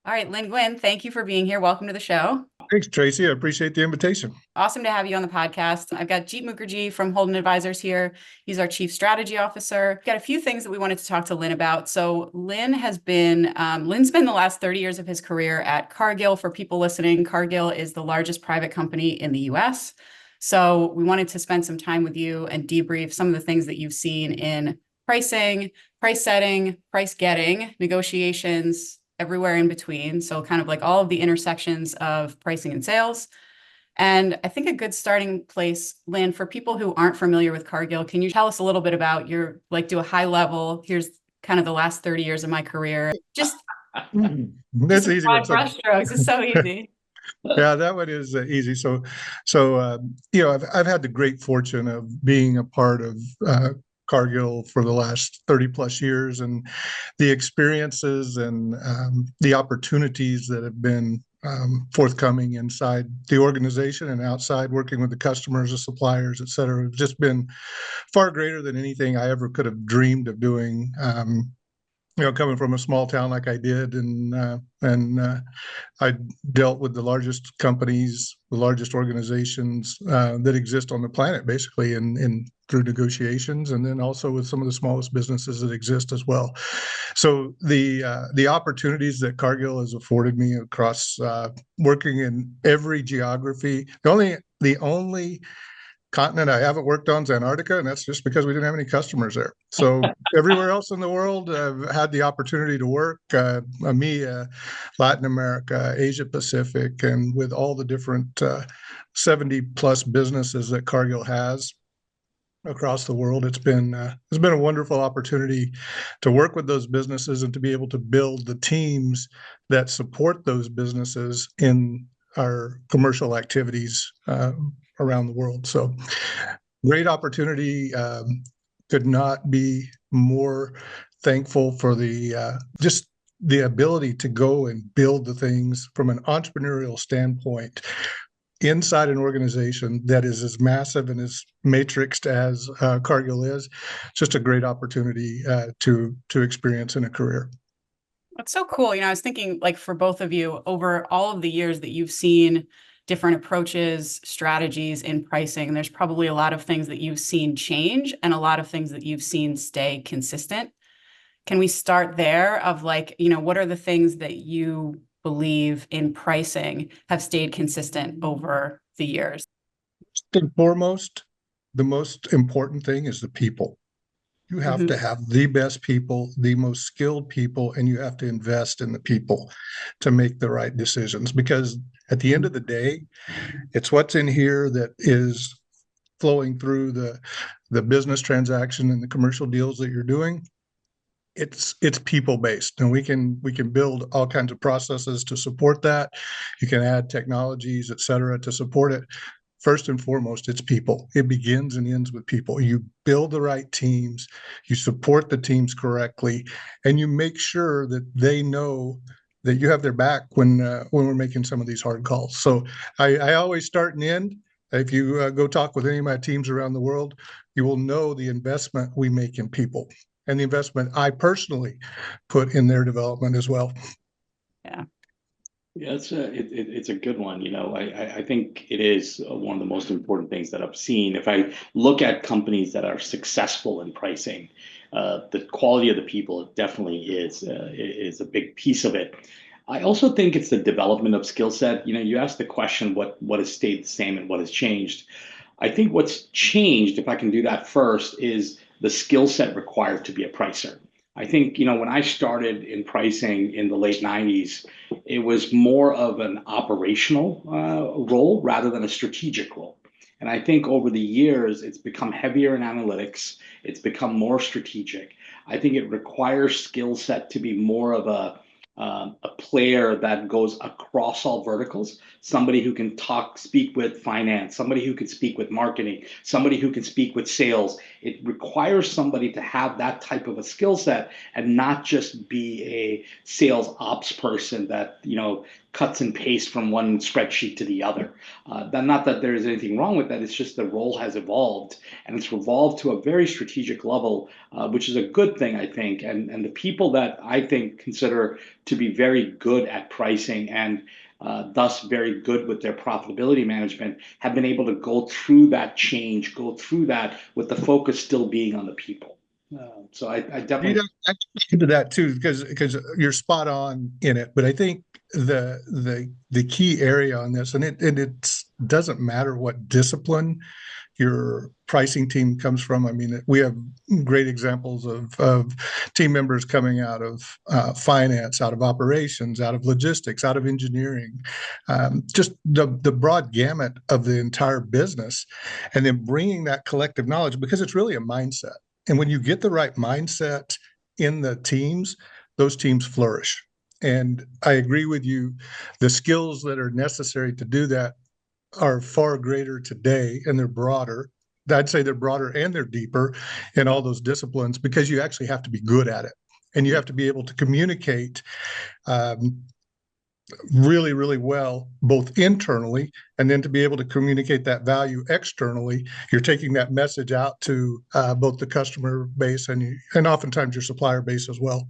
All right, Lynn Guinn, thank you for being here. Welcome to the show. Thanks, Tracy. I appreciate the invitation. Awesome to have you on the podcast. I've got Jeet Mukherjee from Holden Advisors here. He's our Chief Strategy Officer. Got a few things that we wanted to talk to Lynn about. So Lynn's been the last 30 years of his career at Cargill. For people listening, Cargill is the largest private company in the US. So we wanted to spend some time with you and debrief some of the things that you've seen in pricing, price setting, price getting, negotiations, everywhere in between. So kind of like all of the intersections of pricing and sales. And I think a good starting place, Lynn, for people who aren't familiar with Cargill, can you tell us a little bit about do a high level, here's kind of the last 30 years of my career. Just That's some an easy one. broad brushstrokes. It's so easy. Yeah, that one is easy. I've had the great fortune of being a part of Cargill for the last 30 plus years, and the experiences and the opportunities that have been forthcoming inside the organization and outside, working with the customers, the suppliers, et cetera, have just been far greater than anything I ever could have dreamed of doing. Coming from a small town like I did, and I dealt with the largest companies, the largest organizations that exist on the planet, basically, in through negotiations, and then also with some of the smallest businesses that exist as well. So the opportunities that Cargill has afforded me across working in every geography, the only continent I haven't worked on is Antarctica, and that's just because we didn't have any customers there. So everywhere else in the world, I've had the opportunity to work, EMEA, Latin America, Asia Pacific, and with all the different 70 plus businesses that Cargill has across the world. It's been a wonderful opportunity to work with those businesses and to be able to build the teams that support those businesses in our commercial activities around the world. So great opportunity. Could not be more thankful for the just the ability to go and build the things from an entrepreneurial standpoint inside an organization that is as massive and as matrixed as Cargill is. It's just a great opportunity to experience in a career. That's so cool. I was thinking like for both of you, over all of the years that you've seen different approaches, strategies in pricing, there's probably a lot of things that you've seen change and a lot of things that you've seen stay consistent. Can we start there of what are the things that you believe in pricing have stayed consistent over the years? First and foremost, the most important thing is the people. You have Mhm. to have the best people, the most skilled people, and you have to invest in the people to make the right decisions. Because at the end of the day, it's what's in here that is flowing through the business transaction and the commercial deals that you're doing. It's people based, and we can build all kinds of processes to support that. You can add technologies, et cetera, to support it. First and foremost, it's people. It begins and ends with people. You build the right teams, you support the teams correctly, and you make sure that they know that you have their back when we're making some of these hard calls. So I always start and end. If you go talk with any of my teams around the world, you will know the investment we make in people and the investment I personally put in their development as well. Yeah. Yeah, it's a good one. I think it is one of the most important things that I've seen. If I look at companies that are successful in pricing, the quality of the people definitely is a big piece of it. I also think it's the development of skill set. You asked the question, what has stayed the same and what has changed. I think what's changed, if I can do that first, is the skill set required to be a pricer. I think, when I started in pricing in the late 90s, it was more of an operational role rather than a strategic role. And I think over the years, it's become heavier in analytics. It's become more strategic. I think it requires skill set to be more of a player that goes across all verticals, somebody who can speak with finance, somebody who can speak with marketing, somebody who can speak with sales. It requires somebody to have that type of a skill set and not just be a sales ops person that, cuts and pastes from one spreadsheet to the other. Not that there is anything wrong with that. It's just the role has evolved, and it's evolved to a very strategic level, which is a good thing, I think. And the people that I think consider to be very good at pricing and thus very good with their profitability management, have been able to go through that change, go through that with the focus still being on the people. So I definitely I into that too, because you're spot on in it. But I think the key area on this, and it doesn't matter what discipline your pricing team comes from. I mean, we have great examples of team members coming out of finance, out of operations, out of logistics, out of engineering, just the broad gamut of the entire business, and then bringing that collective knowledge, because it's really a mindset. And when you get the right mindset in the teams, those teams flourish. And I agree with you. The skills that are necessary to do that are far greater today, and they're broader. I'd say they're broader and they're deeper in all those disciplines, because you actually have to be good at it, and you have to be able to communicate really, really well, both internally, and then to be able to communicate that value externally. You're taking that message out to both the customer base and oftentimes your supplier base as well.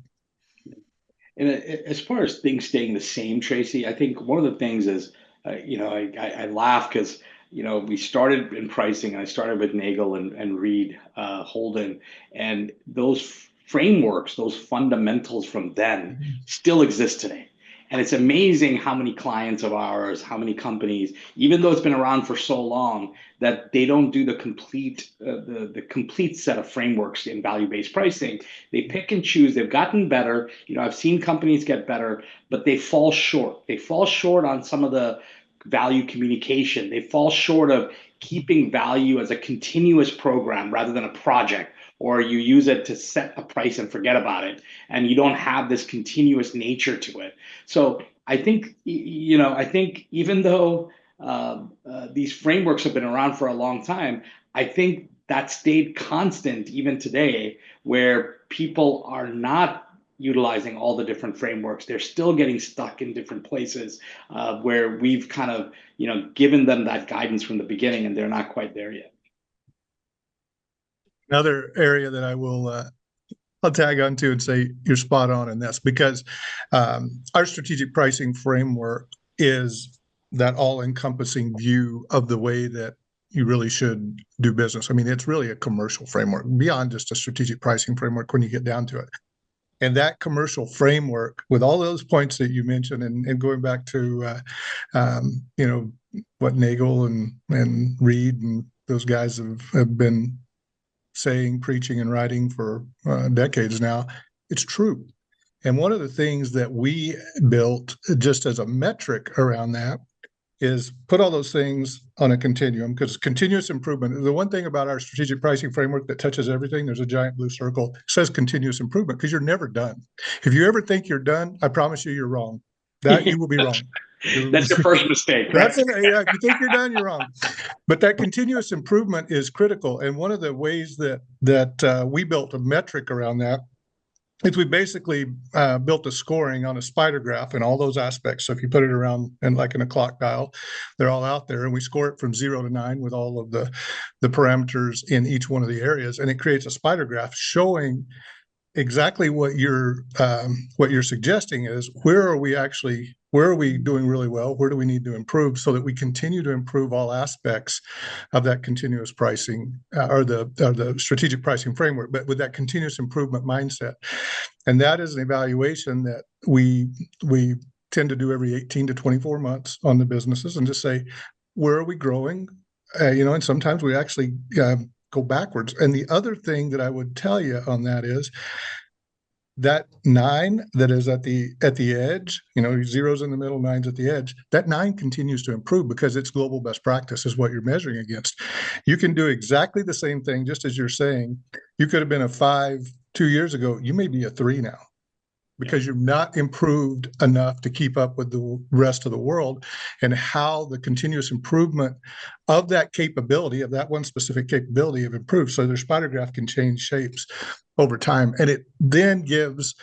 And as far as things staying the same, Tracy, I think one of the things is, I laugh because, we started in pricing, and I started with Nagel and Reed Holden, and those frameworks, those fundamentals from then still exist today. And it's amazing how many clients of ours, how many companies, even though it's been around for so long, that they don't do the complete set of frameworks in value-based pricing. They pick and choose. They've gotten better. I've seen companies get better, but they fall short. They fall short on some of the value communication. They fall short of keeping value as a continuous program rather than a project, or you use it to set a price and forget about it, and you don't have this continuous nature to it. So I think, even though these frameworks have been around for a long time, I think that stayed constant even today, where people are not utilizing all the different frameworks. They're still getting stuck in different places where we've kind of, given them that guidance from the beginning, and they're not quite there yet. Another area that I'll tag on to and say you're spot on in this, because our strategic pricing framework is that all-encompassing view of the way that you really should do business. I mean, it's really a commercial framework beyond just a strategic pricing framework when you get down to it. And that commercial framework, with all those points that you mentioned, and going back to what Nagel and Reed and those guys have been saying, preaching, and writing for decades now, it's true. And one of the things that we built just as a metric around that is put all those things on a continuum, because continuous improvement, the one thing about our strategic pricing framework that touches everything, there's a giant blue circle, says continuous improvement, because you're never done. If you ever think you're done, I promise you're wrong. That you will be wrong. That's your first mistake. Right? That's it. Yeah, if you think you're done, you're wrong. But that continuous improvement is critical. And one of the ways that we built a metric around that is we basically built a scoring on a spider graph in all those aspects. So if you put it around and like in a clock dial, they're all out there, and we score it from 0 to 9 with all of the parameters in each one of the areas, and it creates a spider graph showing exactly what you're suggesting is where are we doing really well, where do we need to improve, so that we continue to improve all aspects of that continuous pricing or the strategic pricing framework, but with that continuous improvement mindset. And that is an evaluation that we tend to do every 18 to 24 months on the businesses, and just say, where are we growing? And sometimes we actually go backwards. And the other thing that I would tell you on that is that 9 that is at the edge, 0's in the middle, 9's at the edge, that 9 continues to improve because it's global best practice is what you're measuring against. You can do exactly the same thing, just as you're saying. You could have been a 5 2 years ago. You may be a 3 now, because you've not improved enough to keep up with the rest of the world, and how the continuous improvement of that capability, of that one specific capability, have improved. So their spider graph can change shapes over time. And it then gives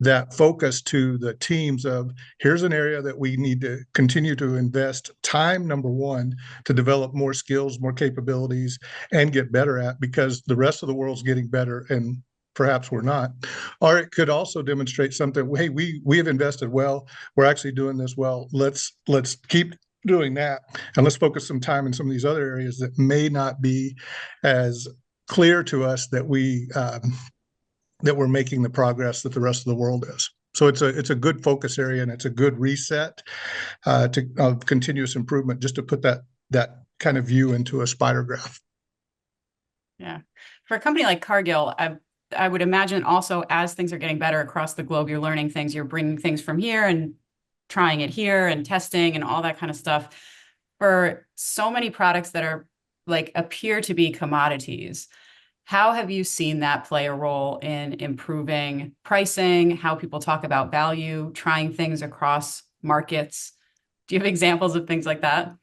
that focus to the teams of, here's an area that we need to continue to invest time, number one, to develop more skills, more capabilities, and get better at, because the rest of the world's getting better, and perhaps we're not. Or it could also demonstrate something, hey, we have invested well, we're actually doing this well. Let's keep doing that, and let's focus some time in some of these other areas that may not be as clear to us that we're making the progress that the rest of the world is. So it's a good focus area, and it's a good reset of continuous improvement, just to put that kind of view into a spider graph. Yeah. For a company like Cargill, I would imagine also, as things are getting better across the globe, you're learning things, you're bringing things from here and trying it here and testing and all that kind of stuff. For so many products that are like appear to be commodities, how have you seen that play a role in improving pricing, how people talk about value, trying things across markets? Do you have examples of things like that?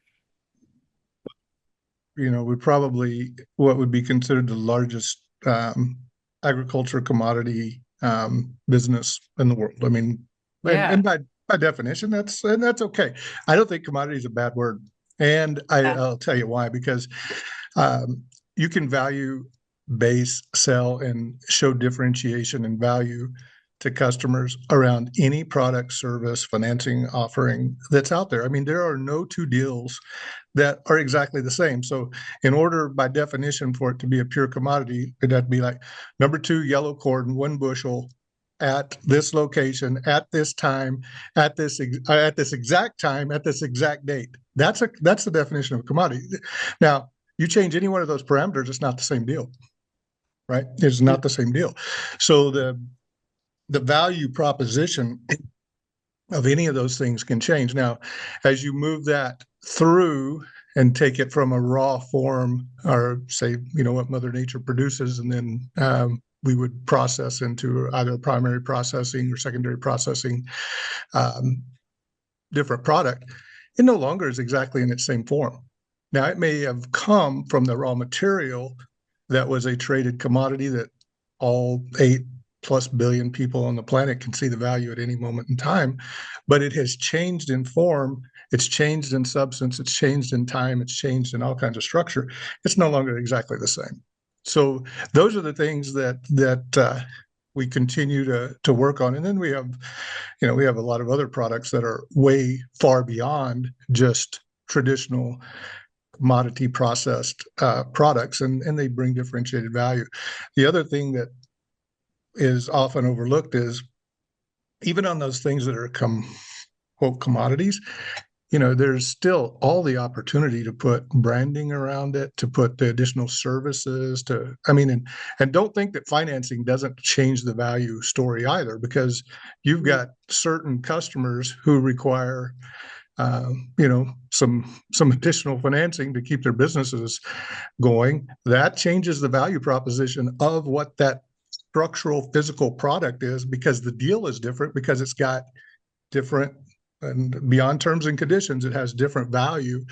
We probably what would be considered the largest agriculture commodity business in the world. I mean, Yeah. and by definition, that's okay. I don't think commodity is a bad word, and I'll tell you why. Because you can value base, sell, and show differentiation and value to customers around any product, service, financing offering that's out there. I mean, there are no two deals that are exactly the same. So in order, by definition, for it to be a pure commodity, it'd have to be like number 2 yellow corn, 1 bushel at this location, at this time, at this exact time, at this exact date. That's the definition of a commodity. Now, you change any one of those parameters, it's not the same deal, right? It's not the same deal. So the value proposition of any of those things can change. Now, as you move that through and take it from a raw form, or say, what Mother Nature produces, and then we would process into either primary processing or secondary processing, different product, it no longer is exactly in its same form. Now, it may have come from the raw material that was a traded commodity that all 8+ billion people on the planet can see the value at any moment in time, but it has changed in form, it's changed in substance, it's changed in time, it's changed in all kinds of structure. It's no longer exactly the same. So those are the things that we continue to work on. And then we have a lot of other products that are way far beyond just traditional commodity processed products, and they bring differentiated value. The other thing that is often overlooked is, even on those things that are quote commodities, there's still all the opportunity to put branding around it, to put the additional services and don't think that financing doesn't change the value story either, because you've got certain customers who require some additional financing to keep their businesses going. That changes the value proposition of what that structural physical product is, because the deal is different, because it's got different, and beyond terms and conditions, it has different value,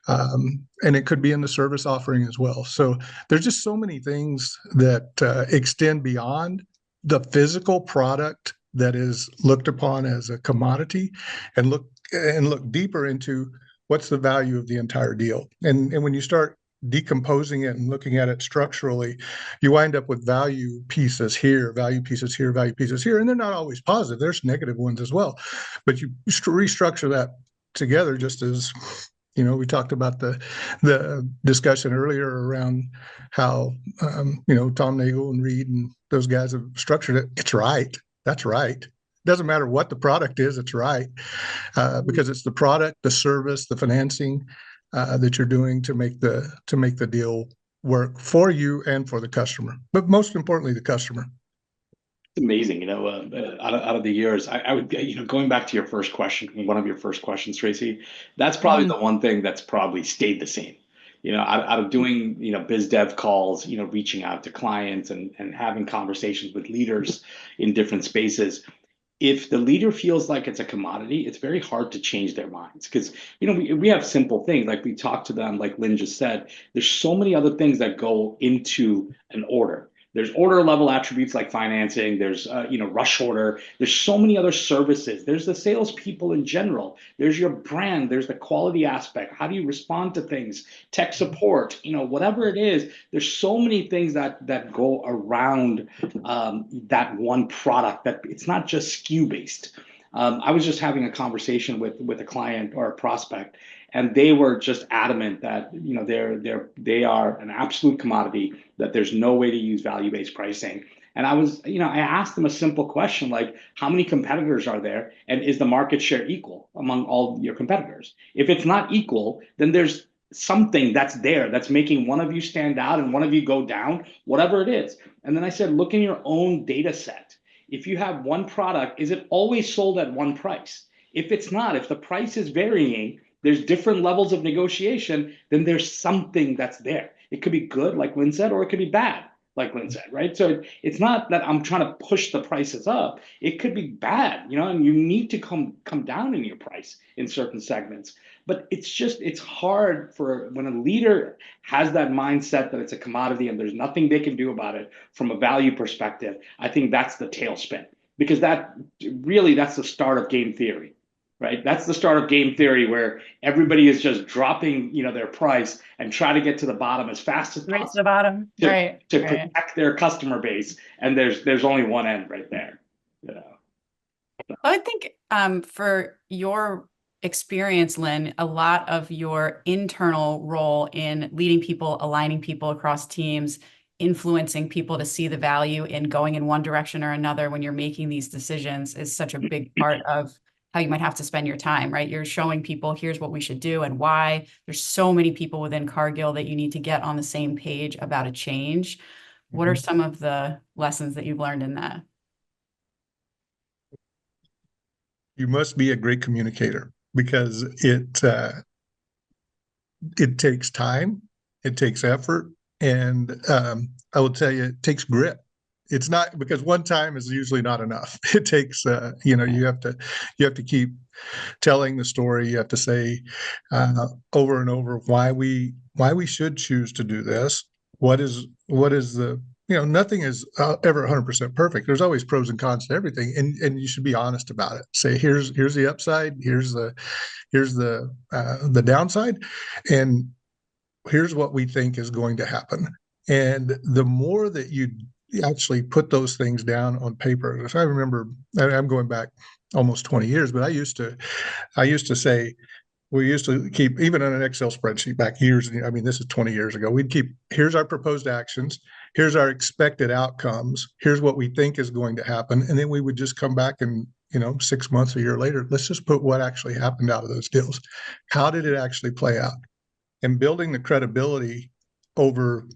and it could be in the service offering as well. So there's just so many things that extend beyond the physical product that is looked upon as a commodity, and look deeper into what's the value of the entire deal. And when you start decomposing it and looking at it structurally, you wind up with value pieces here, value pieces here, value pieces here, and they're not always positive. There's negative ones as well, but you restructure that together, just as we talked about the discussion earlier around how Tom Nagel and Reed and those guys have structured it. It's right. That's right. Doesn't matter what the product is, it's right, because it's the product, the service, the financing that you're doing to make the deal work for you and for the customer, but most importantly, the customer. It's amazing, out of the years, I would, going back to your first question, one of your first questions, Tracy, that's probably the one thing that's probably stayed the same. Out of doing, biz dev calls, reaching out to clients and having conversations with leaders in different spaces. If the leader feels like it's a commodity, it's very hard to change their minds, because we have simple things, like we talk to them, like Lynn just said. There's so many other things that go into an order. There's order level attributes like financing. There's rush order. There's so many other services. There's the salespeople in general. There's your brand. There's the quality aspect. How do you respond to things? Tech support. Whatever it is. There's so many things that go around that one product. That it's not just SKU based. I was just having a conversation with a client or a prospect, and they were just adamant that they are an absolute commodity, that there's no way to use value-based pricing. And I asked them a simple question like, how many competitors are there, and is the market share equal among all your competitors? If it's not equal, then there's something that's there that's making one of you stand out and one of you go down, whatever it is. And then I said, look in your own data set. If you have one product, is it always sold at one price? If it's not, if the price is varying, there's different levels of negotiation, then there's something that's there. It could be good, like Lynn said, or it could be bad, like Lynn said, right? So it's not that I'm trying to push the prices up. It could be bad, and you need to come down in your price in certain segments. But it's hard for when a leader has that mindset that it's a commodity and there's nothing they can do about it from a value perspective. I think that's the tailspin, because that's the start of game theory, right? That's the start of game theory where everybody is just dropping, their price and try to get to the bottom as fast as possible. Right to the bottom, right? To protect their customer base, and there's only one end right there. I think for your experience, Lynn, a lot of your internal role in leading people, aligning people across teams, influencing people to see the value in going in one direction or another when you're making these decisions is such a big part of how you might have to spend your time, right? You're showing people, here's what we should do and why. There's so many people within Cargill that you need to get on the same page about a change. What are some of the lessons that you've learned in that? You must be a great communicator, because it takes time, it takes effort, and I will tell you, it takes grit. It's not, because one time is usually not enough. It takes you have to keep telling the story. You have to say over and over why we should choose to do this. What is the nothing is ever 100% perfect. There's always pros and cons to everything, and you should be honest about it. Say, here's the upside, here's the downside, and here's what we think is going to happen. And the more that you actually put those things down on paper, if I remember, I'm going back almost 20 years, but I used to say, we used to keep, even on an Excel spreadsheet back years, I mean, this is 20 years ago, we'd keep, here's our proposed actions, here's our expected outcomes, here's what we think is going to happen. And then we would just come back and, 6 months, a year later, let's just put what actually happened out of those deals. How did it actually play out? And building the credibility over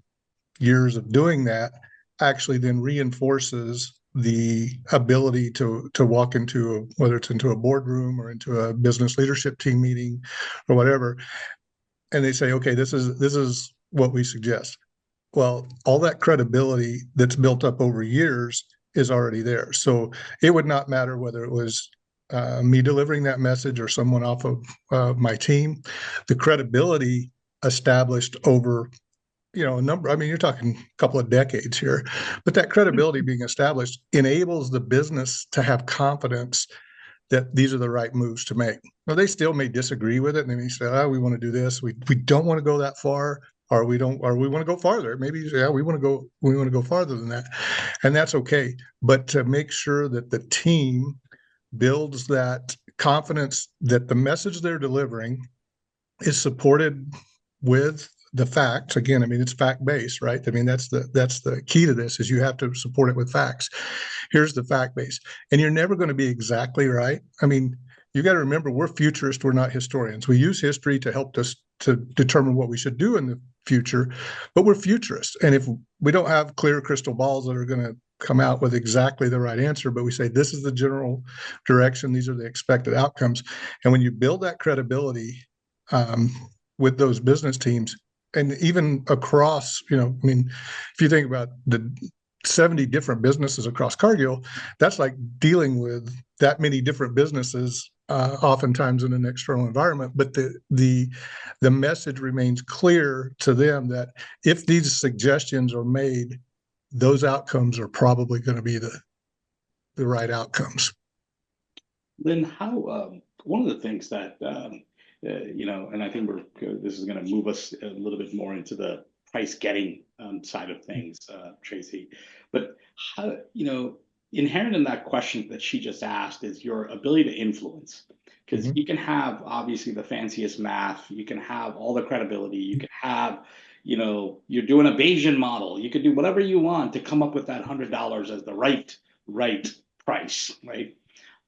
years of doing that actually then reinforces the ability to walk into whether it's into a boardroom or into a business leadership team meeting or whatever, and they say, okay, this is what we suggest. Well, all that credibility that's built up over years is already there. So it would not matter whether it was me delivering that message or someone off of my team. The credibility established over a number, I mean, you're talking a couple of decades here, but that credibility being established enables the business to have confidence that these are the right moves to make. Now, they still may disagree with it, and they may say, we want to do this, we don't want to go that far, or we want to go farther. Maybe, we want to go farther than that. And that's okay. But to make sure that the team builds that confidence that the message they're delivering is supported with the facts. Again, I mean, it's fact-based, right? I mean, that's the key to this, is you have to support it with facts. Here's the fact base. And you're never going to be exactly right. I mean, you got to remember, we're futurists, we're not historians. We use history to help us to determine what we should do in the future, but we're futurists. And if we don't have clear crystal balls that are going to come out with exactly the right answer, but we say, this is the general direction, these are the expected outcomes. And when you build that credibility with those business teams, and even across, I mean, if you think about the 70 different businesses across Cargill, that's like dealing with that many different businesses, oftentimes in an external environment. But the message remains clear to them that if these suggestions are made those outcomes are probably going to be the right outcomes. Lynn, how one of the things that and I think this is going to move us a little bit more into the price getting side of things, Tracy. But how inherent in that question that she just asked is your ability to influence, because you can have obviously the fanciest math, you can have all the credibility, you can have you're doing a Bayesian model, you could do whatever you want to come up with that $100 as the right price, right?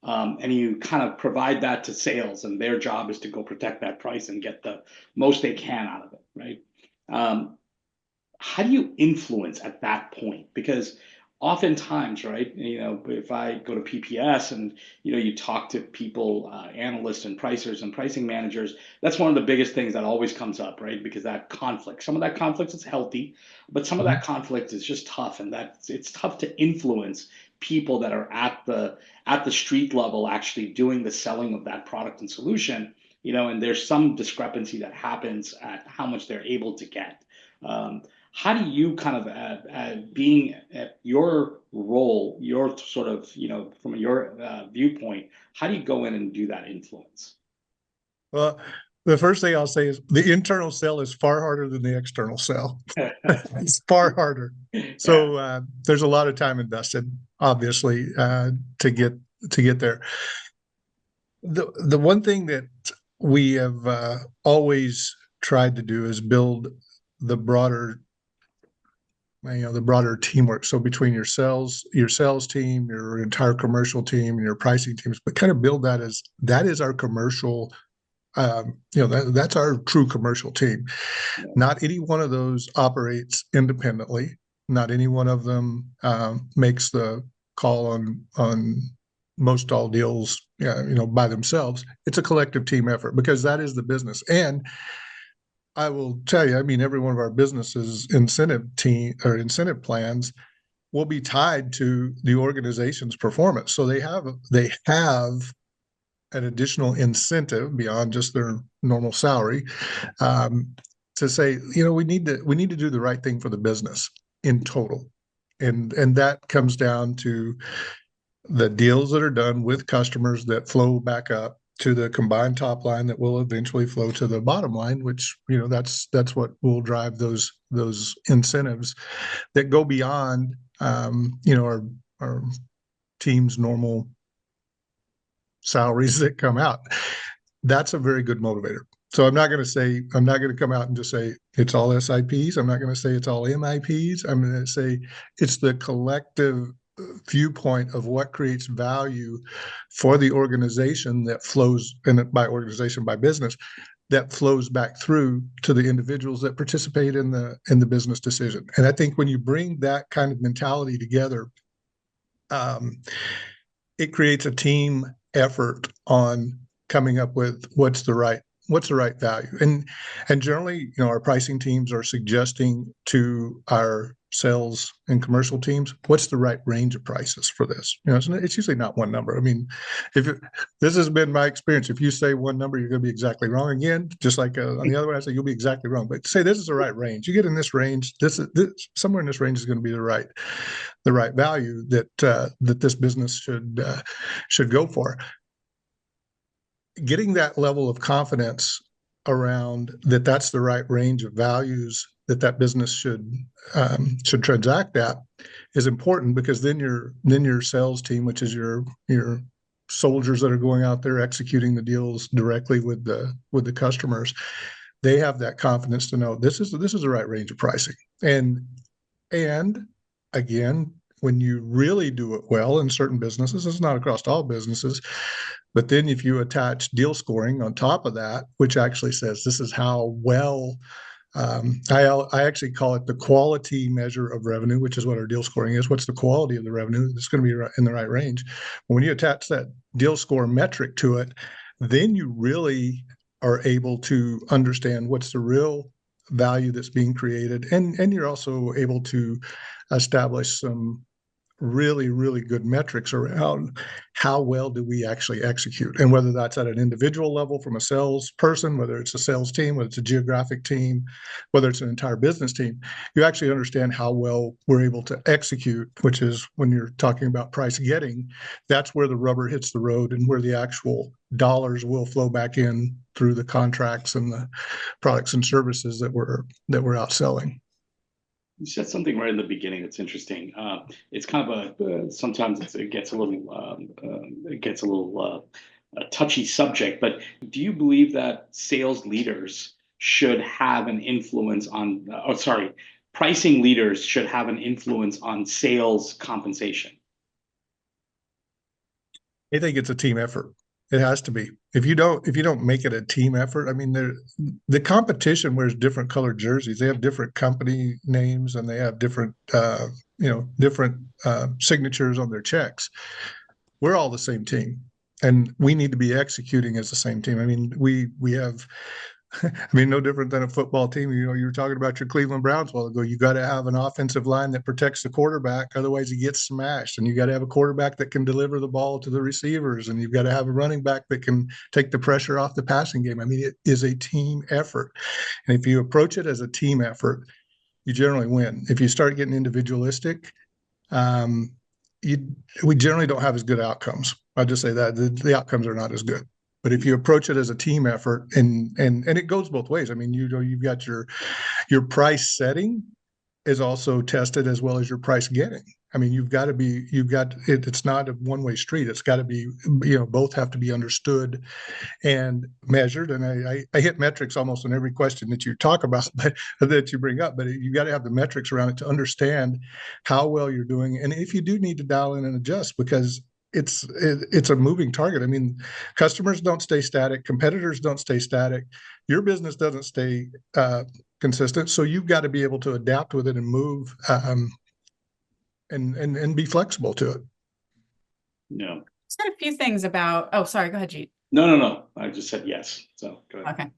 And you kind of provide that to sales, and their job is to go protect that price and get the most they can out of it, right? How do you influence at that point? Because oftentimes, right, if I go to PPS and you talk to people, analysts and pricers and pricing managers, that's one of the biggest things that always comes up, right? Because that conflict, some of that conflict is healthy, but some of that conflict is just tough, and it's tough to influence people that are at the street level actually doing the selling of that product and solution, and there's some discrepancy that happens at how much they're able to get. How do you kind of, being at your role, your sort of, from your viewpoint, how do you go in and do that influence? Well, the first thing I'll say is the internal sell is far harder than the external sell. It's far harder. So there's a lot of time invested, obviously, to get there. The one thing that we have always tried to do is build the broader teamwork. So between your sales team, your entire commercial team, and your pricing teams, but kind of build that is our commercial. That's our true commercial team. Not any one of those operates independently. Not any one of them makes the call on most all deals, by themselves. It's a collective team effort, because that is the business. And I will tell you, every one of our businesses incentive plans will be tied to the organization's performance. So they have an additional incentive beyond just their normal salary, to say, we need to do the right thing for the business in total. And that comes down to the deals that are done with customers that flow back up to the combined top line that will eventually flow to the bottom line, which, that's what will drive those incentives that go beyond, our team's normal salaries that come out. That's a very good motivator. So I'm not going to come out and just say it's all SIPs. I'm not going to say it's all MIPs. I'm going to say it's the collective viewpoint of what creates value for the organization that flows, and by organization, by business, that flows back through to the individuals that participate in the business decision. And I think when you bring that kind of mentality together, it creates a team effort on coming up with what's the right value. And generally, our pricing teams are suggesting to our sales and commercial teams, what's the right range of prices for this? It's usually not one number. This has been my experience. If you say one number, you're going to be exactly wrong. Again, just like on the other one, I say you'll be exactly wrong. But say this is the right range. You get in this range. This somewhere in this range is going to be the right value that this business should go for. Getting that level of confidence around that's the right range of values that business should transact at is important, because then your sales team, which is your soldiers that are going out there executing the deals directly with the customers, they have that confidence to know this is the right range of pricing. And again, when you really do it well in certain businesses, it's not across all businesses, but then if you attach deal scoring on top of that, which actually says this is how well, I actually call it the quality measure of revenue, which is what our deal scoring is. What's the quality of the revenue? It's going to be in the right range. When you attach that deal score metric to it, then you really are able to understand what's the real value that's being created. And you're also able to establish some really, really good metrics around how well do we actually execute, and whether that's at an individual level from a salesperson, whether it's a sales team, whether it's a geographic team, whether it's an entire business team, you actually understand how well we're able to execute, which is when you're talking about price getting, that's where the rubber hits the road and where the actual dollars will flow back in through the contracts and the products and services that we're out selling. You said something right in the beginning that's interesting. It's kind of sometimes it gets a little a touchy subject, but do you believe that sales leaders should have an influence on, pricing leaders should have an influence on sales compensation? I think it's a team effort. It has to be. If you don't make it a team effort, I mean, the competition wears different colored jerseys. They have different company names and they have different signatures on their checks. We're all the same team, and we need to be executing as the same team. I mean, we have. I mean, no different than a football team. You know, you were talking about your Cleveland Browns a while ago. You got to have an offensive line that protects the quarterback, otherwise he gets smashed. And you got to have a quarterback that can deliver the ball to the receivers, and you've got to have a running back that can take the pressure off the passing game. I mean, it is a team effort, and if you approach it as a team effort, you generally win. If you start getting individualistic, we generally don't have as good outcomes. I'll just say that the outcomes are not as good. But if you approach it as a team effort, and it goes both ways. I mean, you've got your price setting is also tested as well as your price getting. I mean, it's not a one-way street. It's got to be, both have to be understood and measured. And I hit metrics almost on every question that you talk about, but that you bring up, but you got to have the metrics around it to understand how well you're doing. And if you do need to dial in and adjust, because it's a moving target. I mean, customers don't stay static, competitors don't stay static, your business doesn't stay consistent. So you've got to be able to adapt with it and move and be flexible to it. Yeah. Said a few things about. Oh, sorry. Go ahead, Jeet. No. I just said yes. So go ahead.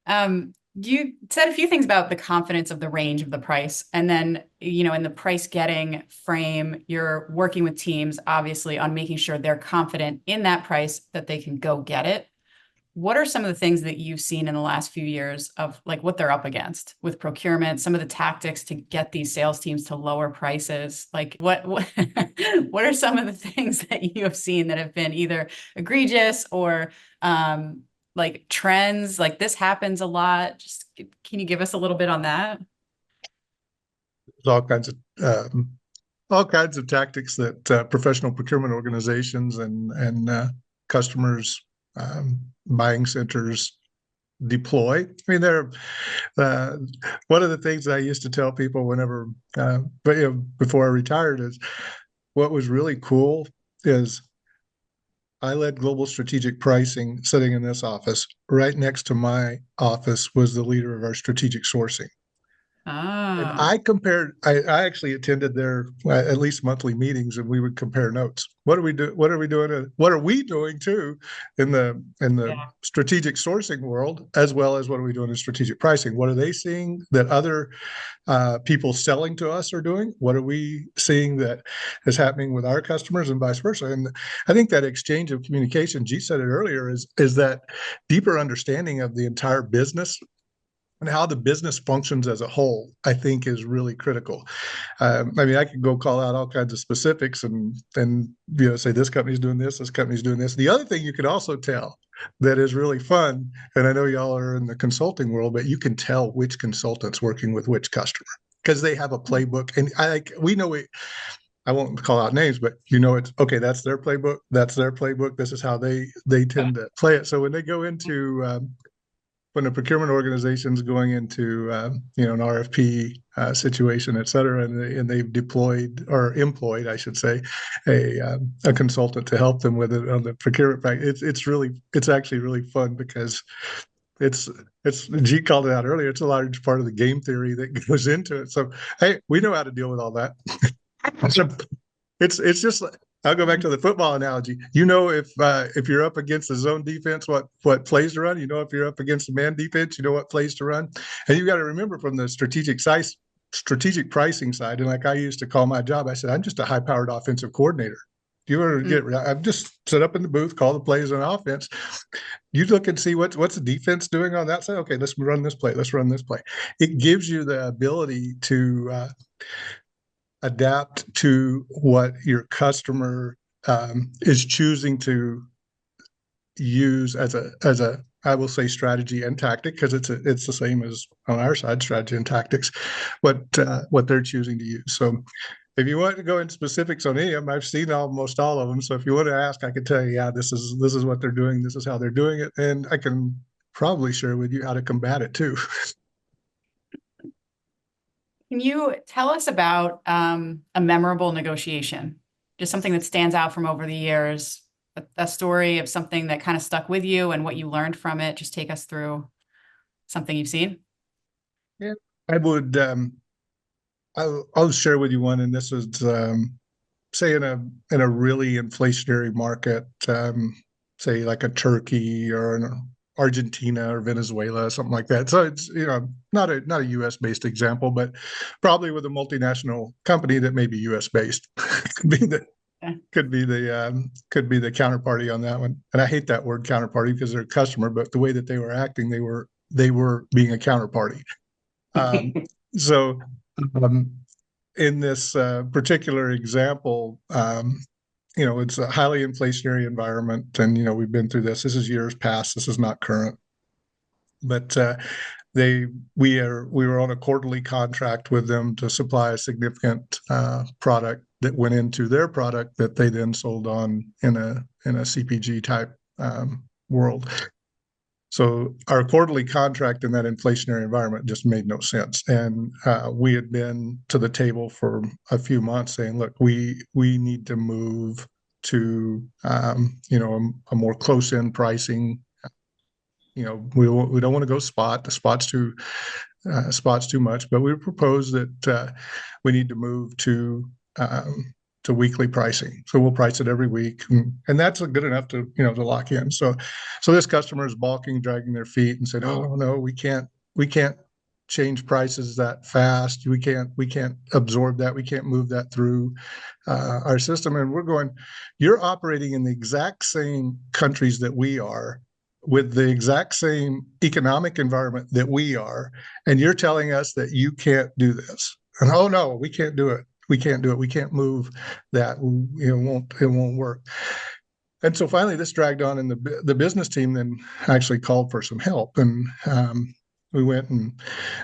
Okay. You said a few things about the confidence of the range of the price. And then, in the price getting frame, you're working with teams, obviously, on making sure they're confident in that price that they can go get it. What are some of the things that you've seen in the last few years of like what they're up against with procurement, some of the tactics to get these sales teams to lower prices? Like what what are some of the things that you have seen that have been either egregious or like trends, like this happens a lot? Just can you give us a little bit on that? There's all kinds of tactics that professional procurement organizations and customers, buying centers deploy. I mean, one of the things I used to tell people whenever, before I retired, is what was really cool is I led global strategic pricing sitting in this office. Right next to my office was the leader of our strategic sourcing. And I actually attended their at least monthly meetings, and we would compare notes. What are we doing? What are we doing? What are we doing too in the strategic sourcing world, as well as what are we doing in strategic pricing? What are they seeing that other people selling to us are doing? What are we seeing that is happening with our customers and vice versa? And I think that exchange of communication, Jeet said it earlier, is that deeper understanding of the entire business and how the business functions as a whole, I think, is really critical. I mean, I could go call out all kinds of specifics and say this company's doing this company's doing this. The other thing you could also tell that is really fun, and I know y'all are in the consulting world, but you can tell which consultant's working with which customer because they have a playbook. And I won't call out names, but it's okay. That's their playbook. That's their playbook. This is how they tend to play it. So when they go into when a procurement organization is going into an RFP situation, et cetera, and they've deployed or employed, I should say, a consultant to help them with it on the procurement practice, it's actually really fun because it's Jeet called it out earlier. It's a large part of the game theory that goes into it. So hey, we know how to deal with all that. It's just I'll go back to the football analogy. If you're up against the zone defense, what plays to run. If you're up against the man defense, what plays to run. And you got to remember from the strategic strategic pricing side, and like I used to call my job, I said, I'm just a high-powered offensive coordinator. You want to get, I'm just sit up in the booth, call the plays on offense. You look and see what's the defense doing on that side. Okay, let's run this play. Let's run this play. It gives you the ability to adapt to what your customer is choosing to use as a I will say strategy and tactic, because it's the same as on our side, strategy and tactics, what they're choosing to use. So if you want to go into specifics on any of them, I've seen almost all of them. So if you want to ask, I can tell you, yeah, this is what they're doing. This is how they're doing it. And I can probably share with you how to combat it too. Can you tell us about a memorable negotiation? Just something that stands out from over the years, a story of something that kind of stuck with you and what you learned from it. Just take us through something you've seen. Yeah, I would. I'll share with you one, and this is say in a really inflationary market, say like a Turkey or an Argentina or Venezuela, something like that. So it's not a U.S. based example, but probably with a multinational company that may be U.S. based could be the counterparty on that one. And I hate that word counterparty because they're a customer, but the way that they were acting, they were being a counterparty. So in this particular example, it's a highly inflationary environment, and we've been through this. This is years past. This is not current. But we were on a quarterly contract with them to supply a significant product that went into their product that they then sold on in a CPG type world. So our quarterly contract in that inflationary environment just made no sense. And we had been to the table for a few months saying, look, we need to move to a more close-in pricing. We don't want to go spot. The spot's too much. But we proposed that we need to move to weekly pricing. So we'll price it every week, and that's good enough to lock in. So this customer is balking, dragging their feet, and said, "Oh no, we can't change prices that fast. We can't absorb that. We can't move that through our system." And we're going, "You're operating in the exact same countries that we are, with the exact same economic environment that we are, and you're telling us that you can't do this." And oh no, we can't do it. We can't do it. We can't move that. It won't work. And so finally, this dragged on, and the business team then actually called for some help. And we went and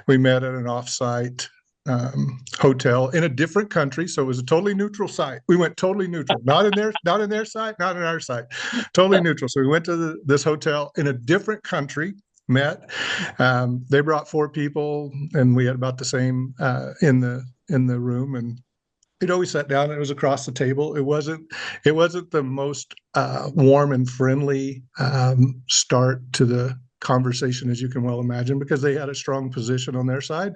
we met at an offsite hotel in a different country. So it was a totally neutral site. We went totally neutral, not in their site, not in our site, totally neutral. So we went to this hotel in a different country. Met. They brought 4 people, and we had about the same in the room. And we sat down, and it was across the table. It wasn't the most warm and friendly start to the conversation, as you can well imagine, because they had a strong position on their side.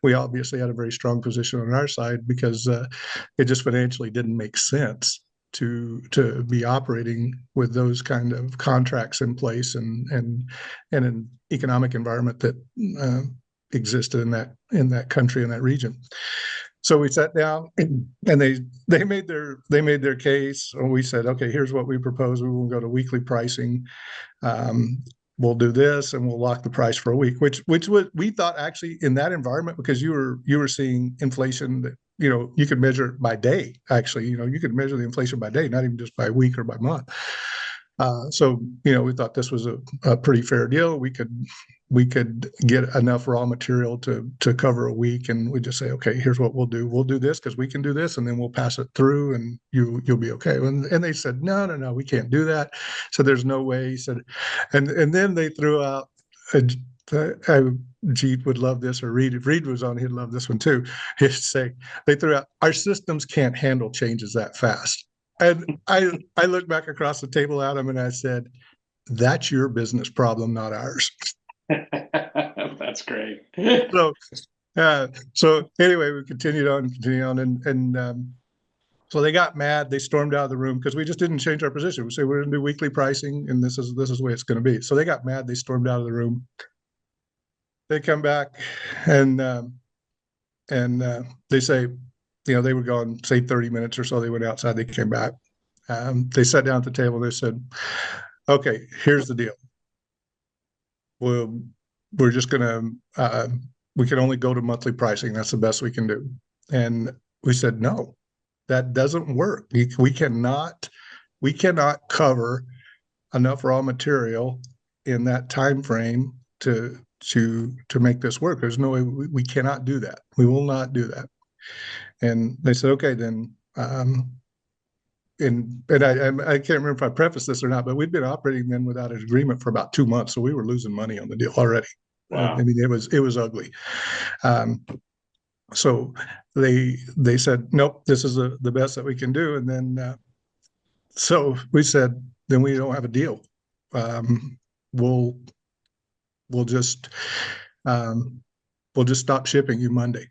We obviously had a very strong position on our side because it just financially didn't make sense to be operating with those kind of contracts in place and an economic environment that existed in that country, in that region. So we sat down, and they made their case, and we said, okay, here's what we propose. We will go to weekly pricing. We'll do this, and we'll lock the price for a week, which we thought actually in that environment, because you were seeing inflation that you could measure it by day. Actually, you could measure the inflation by day, not even just by week or by month. So we thought this was a pretty fair deal. We could get enough raw material to cover a week, and we just say, okay, here's what we'll do. We'll do this because we can do this, and then we'll pass it through, and you'll be okay. And they said, no, we can't do that. So there's no way. He said, and then they threw out. Jeet would love this, or Reed. If Reed was on, he'd love this one too. He'd say, they threw out, our systems can't handle changes that fast. And I looked back across the table at him, and I said, that's your business problem, not ours. That's great. So anyway, we continued on, and so they got mad. They stormed out of the room because we just didn't change our position. We say we're going to do weekly pricing, and this is the way it's going to be. So they got mad. They stormed out of the room. They come back, and And they say, they were gone, say 30 minutes or so. They went outside, they came back. They sat down at the table. They said, okay, here's the deal. We're just going to, we can only go to monthly pricing. That's the best we can do. And we said, no, that doesn't work. We cannot cover enough raw material in that time frame to make this work. There's no way we cannot do that. We will not do that. And they said, okay, then. And I can't remember if I prefaced this or not, but we'd been operating then without an agreement for about 2 months, so we were losing money on the deal already. Wow. I mean, it was ugly. So they said, nope, this is the best that we can do. And then so we said, then we don't have a deal. We'll just stop shipping you Monday.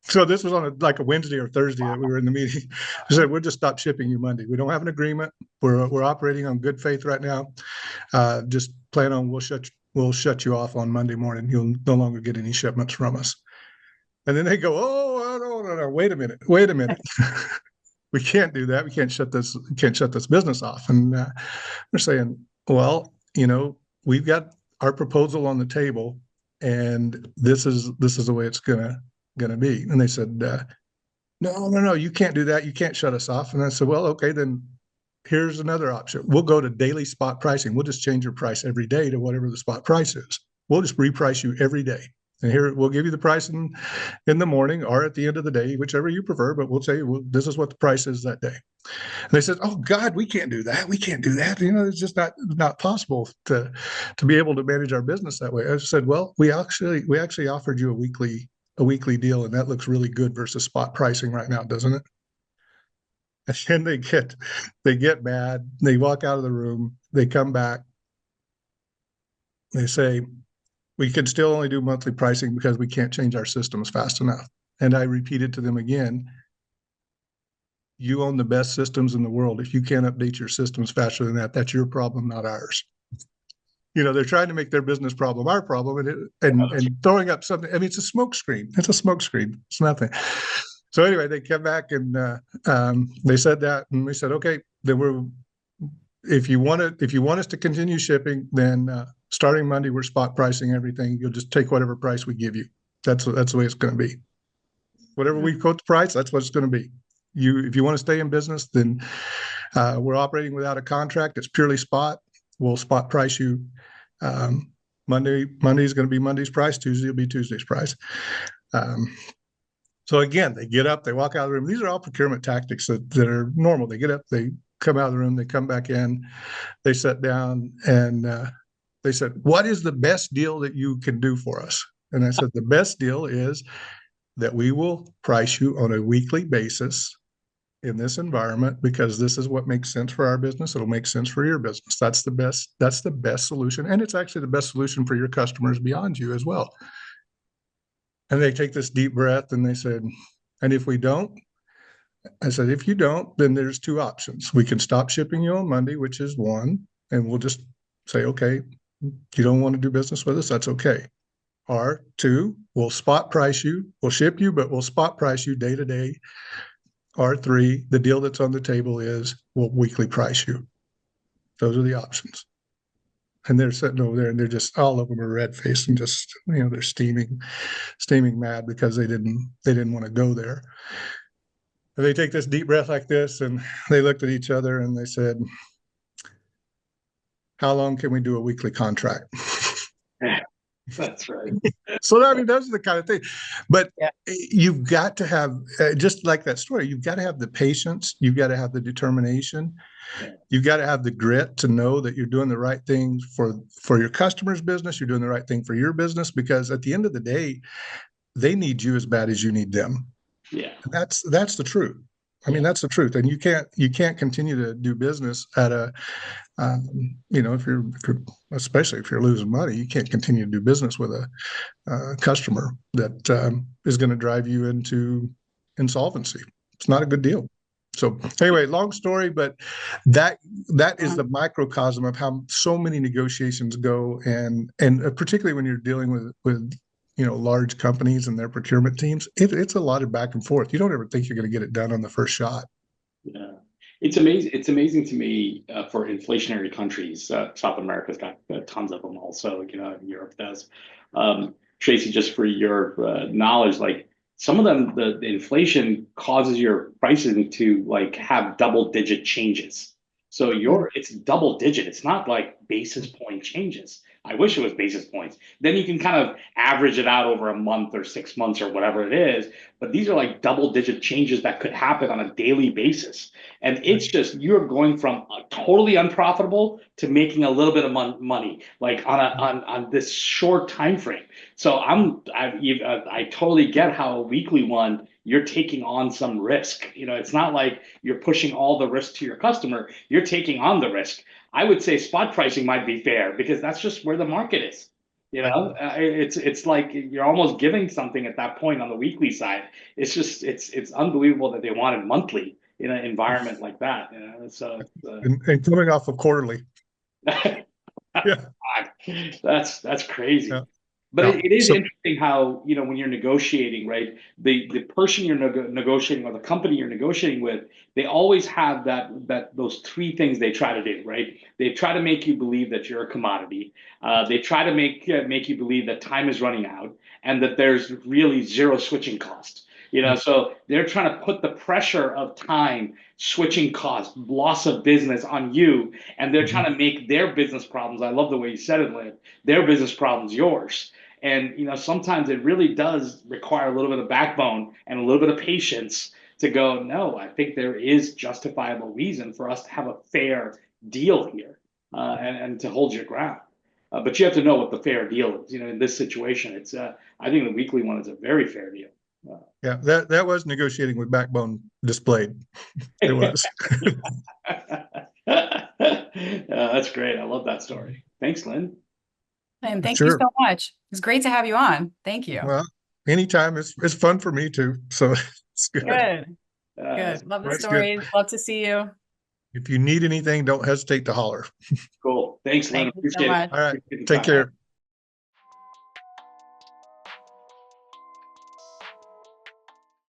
So this was on like a Wednesday or Thursday that we were in the meeting. I said, we'll just stop shipping you Monday. We don't have an agreement. We're operating on good faith right now. Just plan on we'll shut you off on Monday morning. You'll no longer get any shipments from us. And then they go, oh, no, wait a minute. We can't do that. We can't shut this business off. And we're saying, well, we've got our proposal on the table, and this is the way it's gonna be. And they said, no, you can't do that. You can't shut us off. And I said, well, okay, then here's another option. We'll go to daily spot pricing. We'll just change your price every day to whatever the spot price is. We'll just reprice you every day. And here we'll give you the price in the morning or at the end of the day, whichever you prefer, but we'll say, well, this is what the price is that day. And they said, oh God, we can't do that. We can't do that. It's just not possible to be able to manage our business that way. I said, well, we actually offered you a weekly deal, and that looks really good versus spot pricing right now, doesn't it? And then they get mad. They walk out of the room. They come back. They say, we can still only do monthly pricing because we can't change our systems fast enough. And I repeated to them again, you own the best systems in the world. If you can't update your systems faster than that, that's your problem, not ours. They're trying to make their business problem our problem, and throwing up something. I mean, it's a smoke screen. It's a smoke screen. It's nothing. So anyway, they came back and they said that, and we said, okay, then if you want us to continue shipping, then starting Monday, we're spot pricing everything. You'll just take whatever price we give you. That's the way it's going to be. Whatever we quote the price, that's what it's going to be. If you want to stay in business, then we're operating without a contract. It's purely spot. We'll spot price you. Monday is going to be Monday's price. Tuesday will be Tuesday's price. So again, they get up, they walk out of the room. These are all procurement tactics that are normal. They get up, they come out of the room, they come back in, they sit down, and they said, what is the best deal that you can do for us? And I said, the best deal is that we will price you on a weekly basis in this environment, because this is what makes sense for our business. It'll make sense for your business. That's the best solution. And it's actually the best solution for your customers beyond you as well. And they take this deep breath and they said, and if we don't, I said, if you don't, then there's two options. We can stop shipping you on Monday, which is one, and we'll just say, okay, you don't want to do business with us, that's okay. Or two, we'll spot price you, we'll ship you, but we'll spot price you day to day. Or three, the deal that's on the table is we'll weekly price you. Those are the options. And they're sitting over there, and they're just, all of them are red faced and just, they're steaming mad because they didn't want to go there. And they take this deep breath like this, and they looked at each other and they said, how long can we do a weekly contract? That's right. So I mean, those are the kind of things. But you've got to have, just like that story, you've got to have the patience, you've got to have the determination, you've got to have the grit to know that you're doing the right thing for your customer's business, you're doing the right thing for your business, because at the end of the day, they need you as bad as you need them. Yeah, and that's the truth. I mean, that's the truth. And you can't continue to do business at a, if you're especially if you're losing money, you can't continue to do business with a customer that is going to drive you into insolvency. It's not a good deal. So anyway, long story, but that is the microcosm of how so many negotiations go, and particularly when you're dealing with large companies and their procurement teams, it's a lot of back and forth. You don't ever think you're going to get it done on the first shot. Yeah, it's amazing. It's amazing to me for inflationary countries. South America's got tons of them also. Europe does. Tracy, just for your knowledge, like some of them, the inflation causes your pricing to like have double-digit changes. So it's double digit. It's not like basis point changes. I wish it was basis points. Then you can kind of average it out over a month or 6 months or whatever it is. But these are like double digit changes that could happen on a daily basis. And it's just, you're going from totally unprofitable to making a little bit of money, like on this short time frame. So I totally get how a weekly one, you're taking on some risk. It's not like you're pushing all the risk to your customer. You're taking on the risk. I would say spot pricing might be fair because that's just where the market is. It's like you're almost giving something at that point on the weekly side. It's just it's unbelievable that they want it monthly in an environment like that. So and coming off of quarterly. Yeah, that's crazy. Yeah. But Yeah. it is So- interesting how, when you're negotiating, right, the person you're negotiating or the company you're negotiating with, they always have those three things they try to do, right? They try to make you believe that you're a commodity. They try to make you believe that time is running out and that there's really zero switching cost. So they're trying to put the pressure of time, switching cost, loss of business on you, and they're trying to make their business problems. I love the way you said it, Lynn. Their business problems yours. And sometimes it really does require a little bit of backbone and a little bit of patience to go, no, I think there is justifiable reason for us to have a fair deal here, and to hold your ground. But you have to know what the fair deal is. In this situation, it's I think the weekly one is a very fair deal. Yeah, that was negotiating with backbone displayed. It was. That's great. I love that story. Thanks, Lynn. And thank you Sure. so much. It's great to have you on. Thank you. Well, anytime it's fun for me too. So it's good. Good. Good. Love the That's stories. Love to see you. If you need anything, don't hesitate to holler. Cool. Thanks, Lynn. Thank you so Appreciate it. much. All right. Appreciate the Take time. care.